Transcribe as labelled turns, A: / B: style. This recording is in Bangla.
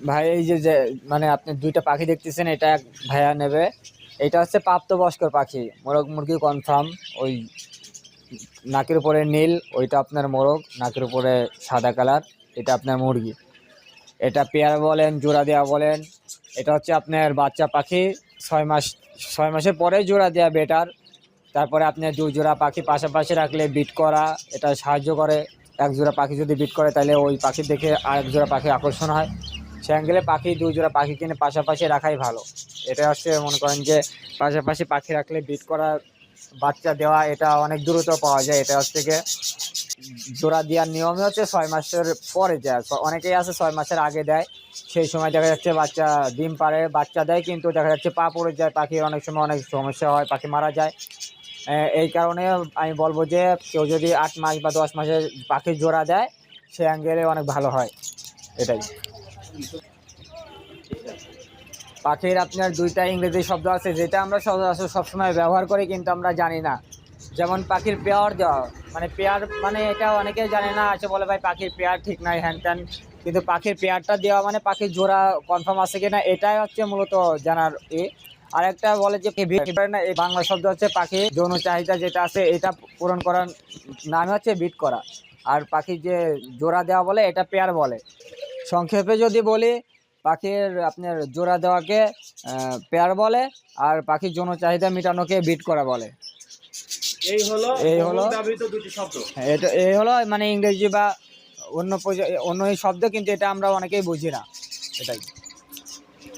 A: ভাই এই যে যে মানে আপনি দুইটা পাখি দেখতেছেন, এটা এক ভাইয়া নেবে। এটা হচ্ছে প্রাপ্তবয়স্ক পাখি, মোরগ মুরগি কনফার্ম। ওই নাকের উপরে নীল, ওইটা আপনার মোরগ, নাকের উপরে সাদা কালার, এটা আপনার মুরগি। এটা পেয়ার বলেন, জোড়া দেওয়া বলেন, এটা হচ্ছে আপনার বাচ্চা পাখি। 6 মাস, 6 মাসের পরে জোড়া দেওয়া বেটার। তারপরে আপনি 2 জোড়া পাখি পাশাপাশি রাখলে বিট করা এটা সাহায্য করে। 1 জোড়া পাখি যদি বিট করে তাহলে ওই পাখি দেখে আরেক জোড়া পাখি আকর্ষণ হয়। সে অ্যাঙ্গেলে পাখি 2 জোড়া পাখি কিনে পাশাপাশি রাখাই ভালো। এটা হচ্ছে মনে করেন যে পাশাপাশি পাখি রাখলে বিট করা, বাচ্চা দেওয়া এটা অনেক দ্রুত পাওয়া যায়। এটা হচ্ছে গিয়ে জোড়া দেওয়ার নিয়মই হচ্ছে 6 মাসের পরে দেয়। অনেকেই আছে 6 মাসের আগে দেয়, সেই সময় দেখা যাচ্ছে বাচ্চা ডিম পারে, বাচ্চা দেয়, কিন্তু দেখা যাচ্ছে পা পড়ে যায় পাখি, অনেক সময় অনেক সমস্যা হয়, পাখি মারা যায়। এই কারণে আমি বলবো যে কেউ যদি 8 মাস বা 10 মাসের পাখির জোড়া দেয় সে অ্যাঙ্গেলে অনেক ভালো হয়। এটাই। পাখির আপনার 2টা ইংরেজি শব্দ আছে যেটা আমরা সচরাচর সবসময় ব্যবহার করি কিন্তু আমরা জানি না। যেমন পাখির পেয়ার দেওয়া, মানে পেয়ার মানে এটা অনেকেই জানে না, আছে বলে ভাই পাখির পেয়ার ঠিক নাই হ্যান ত্যান। কিন্তু পাখির পেয়ারটা দেওয়া মানে পাখির জোড়া কনফার্ম আছে কিনা এটাই হচ্ছে মূলত জানার আর একটা বলে যে না, এই বাংলা শব্দ হচ্ছে পাখি যৌন চাহিদা যেটা আছে এটা পূরণ করার নাম হচ্ছে বিট করা। আর পাখির যে জোড়া দেওয়া বলে এটা পেয়ার বলে। সংক্ষেপে যদি বলি, পাখির আপনার জোড়া দেওয়াকে পেয়ার বলে, আর পাখির যৌন চাহিদা মেটানোকে বিট করা বলে। এই হলো
B: ব্যবহৃত দুটি শব্দ।
A: এটা এই হলো মানে ইংরেজি বা অন্য অন্য এই শব্দ, কিন্তু এটা আমরা অনেকেই বুঝি না। এটাই।